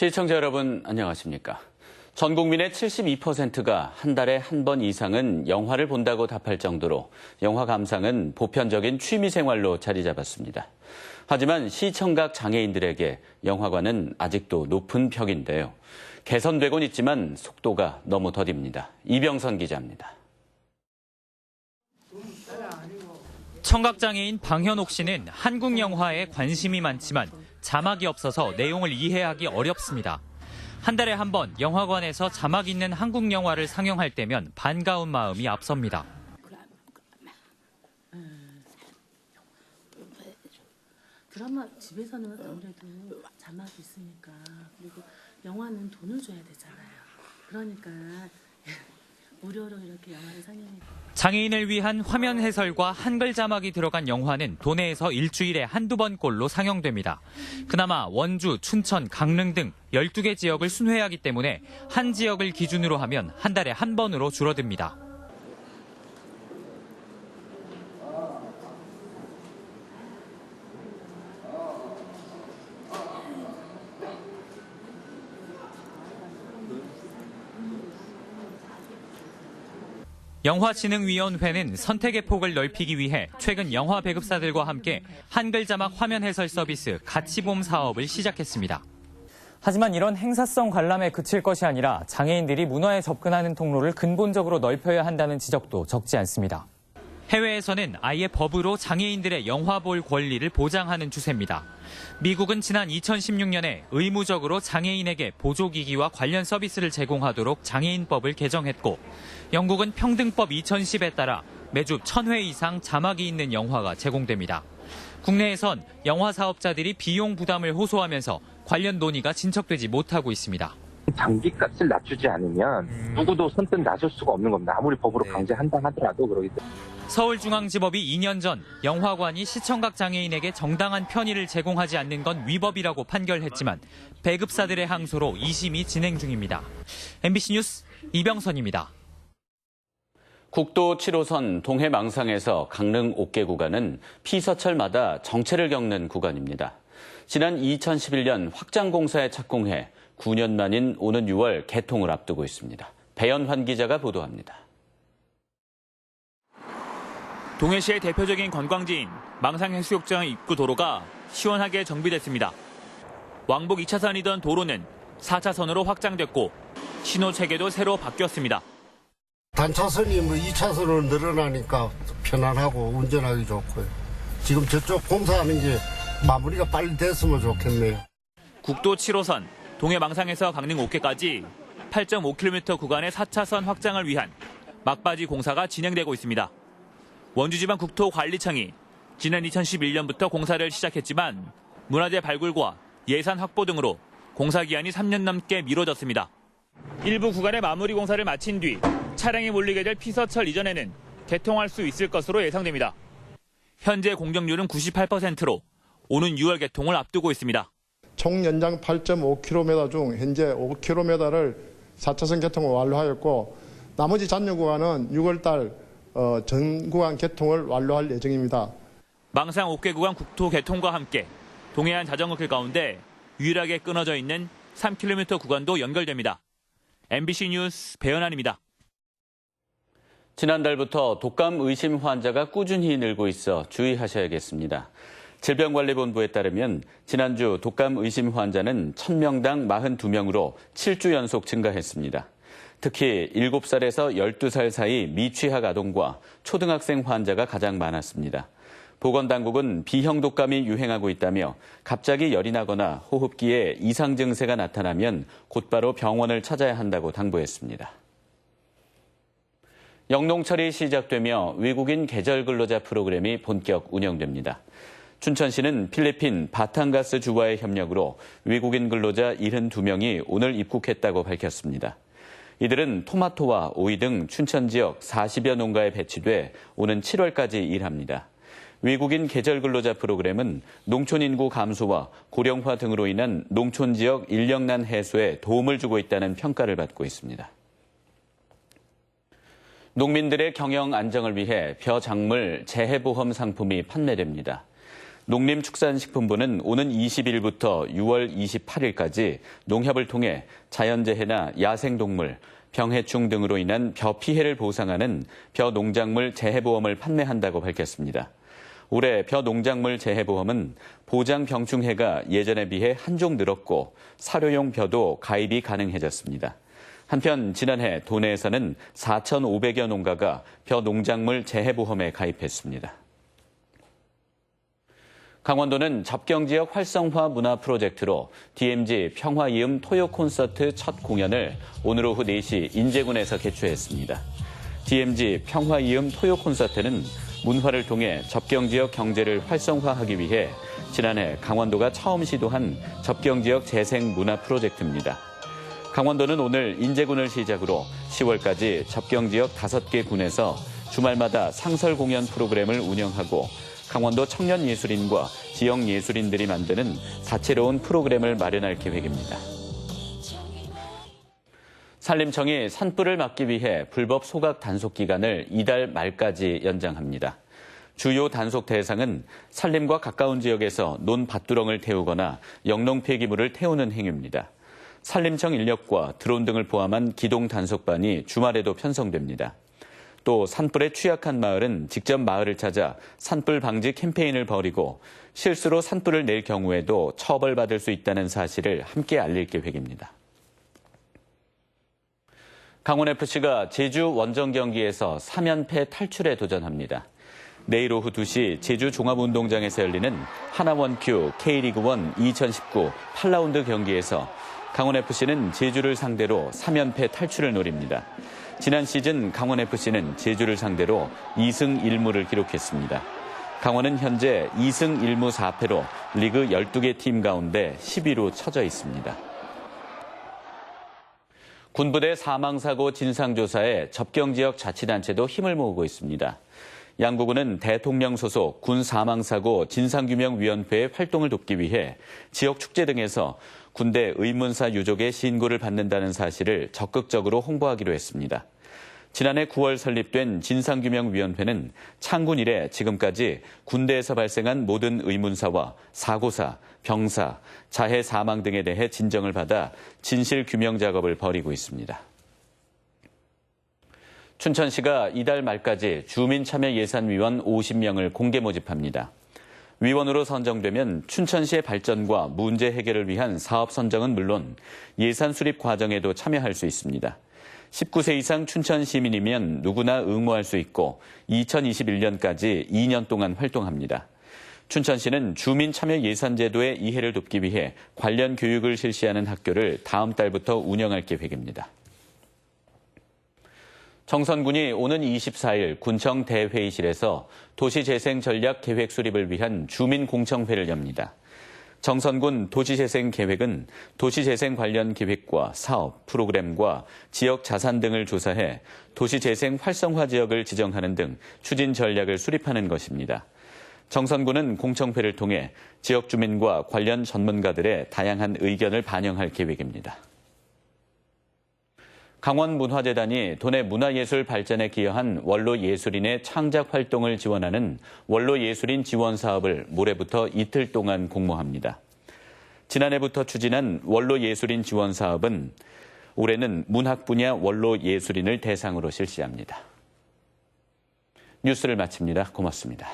시청자 여러분 안녕하십니까. 전 국민의 72%가 한 달에 한 번 이상은 영화를 본다고 답할 정도로 영화 감상은 보편적인 취미생활로 자리 잡았습니다. 하지만 시청각 장애인들에게 영화관은 아직도 높은 벽인데요. 개선되곤 있지만 속도가 너무 더딥니다. 이병선 기자입니다. 청각장애인 방현옥 씨는 한국 영화에 관심이 많지만 자막이 없어서 내용을 이해하기 어렵습니다. 한 달에 한 번 영화관에서 자막 있는 한국 영화를 상영할 때면 반가운 마음이 앞섭니다. 드라마 집에서는 아무래도 자막이 있으니까, 그리고 영화는 돈을 줘야 되잖아요. 그러니까 무료로 이렇게 영화를 상영해요. 장애인을 위한 화면 해설과 한글 자막이 들어간 영화는 도내에서 일주일에 한두 번꼴로 상영됩니다. 그나마 원주, 춘천, 강릉 등 12개 지역을 순회하기 때문에 한 지역을 기준으로 하면 한 달에 한 번으로 줄어듭니다. 영화진흥위원회는 선택의 폭을 넓히기 위해 최근 영화 배급사들과 함께 한글 자막 화면 해설 서비스 같이봄 사업을 시작했습니다. 하지만 이런 행사성 관람에 그칠 것이 아니라 장애인들이 문화에 접근하는 통로를 근본적으로 넓혀야 한다는 지적도 적지 않습니다. 해외에서는 아예 법으로 장애인들의 영화 볼 권리를 보장하는 추세입니다. 미국은 지난 2016년에 의무적으로 장애인에게 보조기기와 관련 서비스를 제공하도록 장애인법을 개정했고, 영국은 평등법 2010에 따라 매주 1000회 이상 자막이 있는 영화가 제공됩니다. 국내에선 영화 사업자들이 비용 부담을 호소하면서 관련 논의가 진척되지 못하고 있습니다. 장기값을 낮추지 않으면 누구도 선뜻 나설 수가 없는 겁니다. 아무리 법으로 강제한다 하더라도 그러기 때문에. 서울중앙지법이 2년 전 영화관이 시청각 장애인에게 정당한 편의를 제공하지 않는 건 위법이라고 판결했지만 배급사들의 항소로 2심이 진행 중입니다. MBC 뉴스 이병선입니다. 국도 7호선 동해망상에서 강릉 옥계 구간은 피서철마다 정체를 겪는 구간입니다. 지난 2011년 확장 공사에 착공해 9년 만인 오는 6월 개통을 앞두고 있습니다. 배연환 기자가 보도합니다. 동해시의 대표적인 관광지인 망상해수욕장 입구 도로가 시원하게 정비됐습니다. 왕복 2차선이던 도로는 4차선으로 확장됐고 신호 체계도 새로 바뀌었습니다. 단차선이 2차선으로 늘어나니까 편안하고 운전하기 좋고요. 지금 저쪽 공사하는 게 마무리가 빨리 됐으면 좋겠네요. 국도 7호선 동해망상에서 강릉 옥계까지 8.5km 구간의 4차선 확장을 위한 막바지 공사가 진행되고 있습니다. 원주지방국토관리청이 지난 2011년부터 공사를 시작했지만 문화재 발굴과 예산 확보 등으로 공사 기한이 3년 넘게 미뤄졌습니다. 일부 구간의 마무리 공사를 마친 뒤 차량이 몰리게 될 피서철 이전에는 개통할 수 있을 것으로 예상됩니다. 현재 공정률은 98%로 오는 6월 개통을 앞두고 있습니다. 총 연장 8.5km 중 현재 5km를 4차선 개통을 완료하였고, 나머지 잔여 구간은 6월 달 전 구간 개통을 완료할 예정입니다. 망상 옥계 구간 국토 개통과 함께 동해안 자전거길 가운데 유일하게 끊어져 있는 3km 구간도 연결됩니다. MBC 뉴스 배연환입니다. 지난달부터 독감 의심 환자가 꾸준히 늘고 있어 주의하셔야겠습니다. 질병관리본부에 따르면 지난주 독감 의심 환자는 1000명당 42명으로 7주 연속 증가했습니다. 특히 7살에서 12살 사이 미취학 아동과 초등학생 환자가 가장 많았습니다. 보건당국은 B형 독감이 유행하고 있다며 갑자기 열이 나거나 호흡기에 이상 증세가 나타나면 곧바로 병원을 찾아야 한다고 당부했습니다. 영농철이 시작되며 외국인 계절 근로자 프로그램이 본격 운영됩니다. 춘천시는 필리핀 바탕가스 주와의 협력으로 외국인 근로자 72명이 오늘 입국했다고 밝혔습니다. 이들은 토마토와 오이 등 춘천 지역 40여 농가에 배치돼 오는 7월까지 일합니다. 외국인 계절 근로자 프로그램은 농촌 인구 감소와 고령화 등으로 인한 농촌 지역 인력난 해소에 도움을 주고 있다는 평가를 받고 있습니다. 농민들의 경영 안정을 위해 벼작물 재해보험 상품이 판매됩니다. 농림축산식품부는 오는 20일부터 6월 28일까지 농협을 통해 자연재해나 야생동물, 병해충 등으로 인한 벼 피해를 보상하는 벼농작물 재해보험을 판매한다고 밝혔습니다. 올해 벼농작물 재해보험은 보장 병충해가 예전에 비해 한 종 늘었고 사료용 벼도 가입이 가능해졌습니다. 한편 지난해 도내에서는 4,500여 농가가 벼농작물 재해보험에 가입했습니다. 강원도는 접경지역 활성화 문화 프로젝트로 DMZ 평화이음 토요 콘서트 첫 공연을 오늘 오후 4시 인제군에서 개최했습니다. DMZ 평화이음 토요 콘서트는 문화를 통해 접경지역 경제를 활성화하기 위해 지난해 강원도가 처음 시도한 접경지역 재생 문화 프로젝트입니다. 강원도는 오늘 인제군을 시작으로 10월까지 접경지역 5개 군에서 주말마다 상설 공연 프로그램을 운영하고 강원도 청년예술인과 지역예술인들이 만드는 다채로운 프로그램을 마련할 계획입니다. 산림청이 산불을 막기 위해 불법 소각 단속 기간을 이달 말까지 연장합니다. 주요 단속 대상은 산림과 가까운 지역에서 논밭두렁을 태우거나 영농 폐기물을 태우는 행위입니다. 산림청 인력과 드론 등을 포함한 기동 단속반이 주말에도 편성됩니다. 또 산불에 취약한 마을은 직접 마을을 찾아 산불 방지 캠페인을 벌이고 실수로 산불을 낼 경우에도 처벌받을 수 있다는 사실을 함께 알릴 계획입니다. 강원FC가 제주 원정 경기에서 3연패 탈출에 도전합니다. 내일 오후 2시 제주 종합운동장에서 열리는 하나원큐 K리그1 2019 8라운드 경기에서 강원FC는 제주를 상대로 3연패 탈출을 노립니다. 지난 시즌 강원FC는 제주를 상대로 2승 1무를 기록했습니다. 강원은 현재 2승 1무 4패로 리그 12개 팀 가운데 10위로 처져 있습니다. 군부대 사망사고 진상조사에 접경지역 자치단체도 힘을 모으고 있습니다. 양구군은 대통령 소속 군 사망사고 진상규명위원회의 활동을 돕기 위해 지역 축제 등에서 군대 의문사 유족의 신고를 받는다는 사실을 적극적으로 홍보하기로 했습니다. 지난해 9월 설립된 진상규명위원회는 창군 이래 지금까지 군대에서 발생한 모든 의문사와 사고사, 병사, 자해 사망 등에 대해 진정을 받아 진실 규명 작업을 벌이고 있습니다. 춘천시가 이달 말까지 주민참여예산위원 50명을 공개 모집합니다. 위원으로 선정되면 춘천시의 발전과 문제 해결을 위한 사업 선정은 물론 예산 수립 과정에도 참여할 수 있습니다. 19세 이상 춘천 시민이면 누구나 응모할 수 있고 2021년까지 2년 동안 활동합니다. 춘천시는 주민참여예산제도의 이해를 돕기 위해 관련 교육을 실시하는 학교를 다음 달부터 운영할 계획입니다. 정선군이 오는 24일 군청 대회의실에서 도시재생전략계획 수립을 위한 주민공청회를 엽니다. 정선군 도시재생계획은 도시재생 관련 계획과 사업, 프로그램과 지역 자산 등을 조사해 도시재생 활성화 지역을 지정하는 등 추진 전략을 수립하는 것입니다. 정선군은 공청회를 통해 지역 주민과 관련 전문가들의 다양한 의견을 반영할 계획입니다. 강원문화재단이 도내 문화예술 발전에 기여한 원로예술인의 창작 활동을 지원하는 원로예술인 지원 사업을 모레부터 이틀 동안 공모합니다. 지난해부터 추진한 원로예술인 지원 사업은 올해는 문학 분야 원로예술인을 대상으로 실시합니다. 뉴스를 마칩니다. 고맙습니다.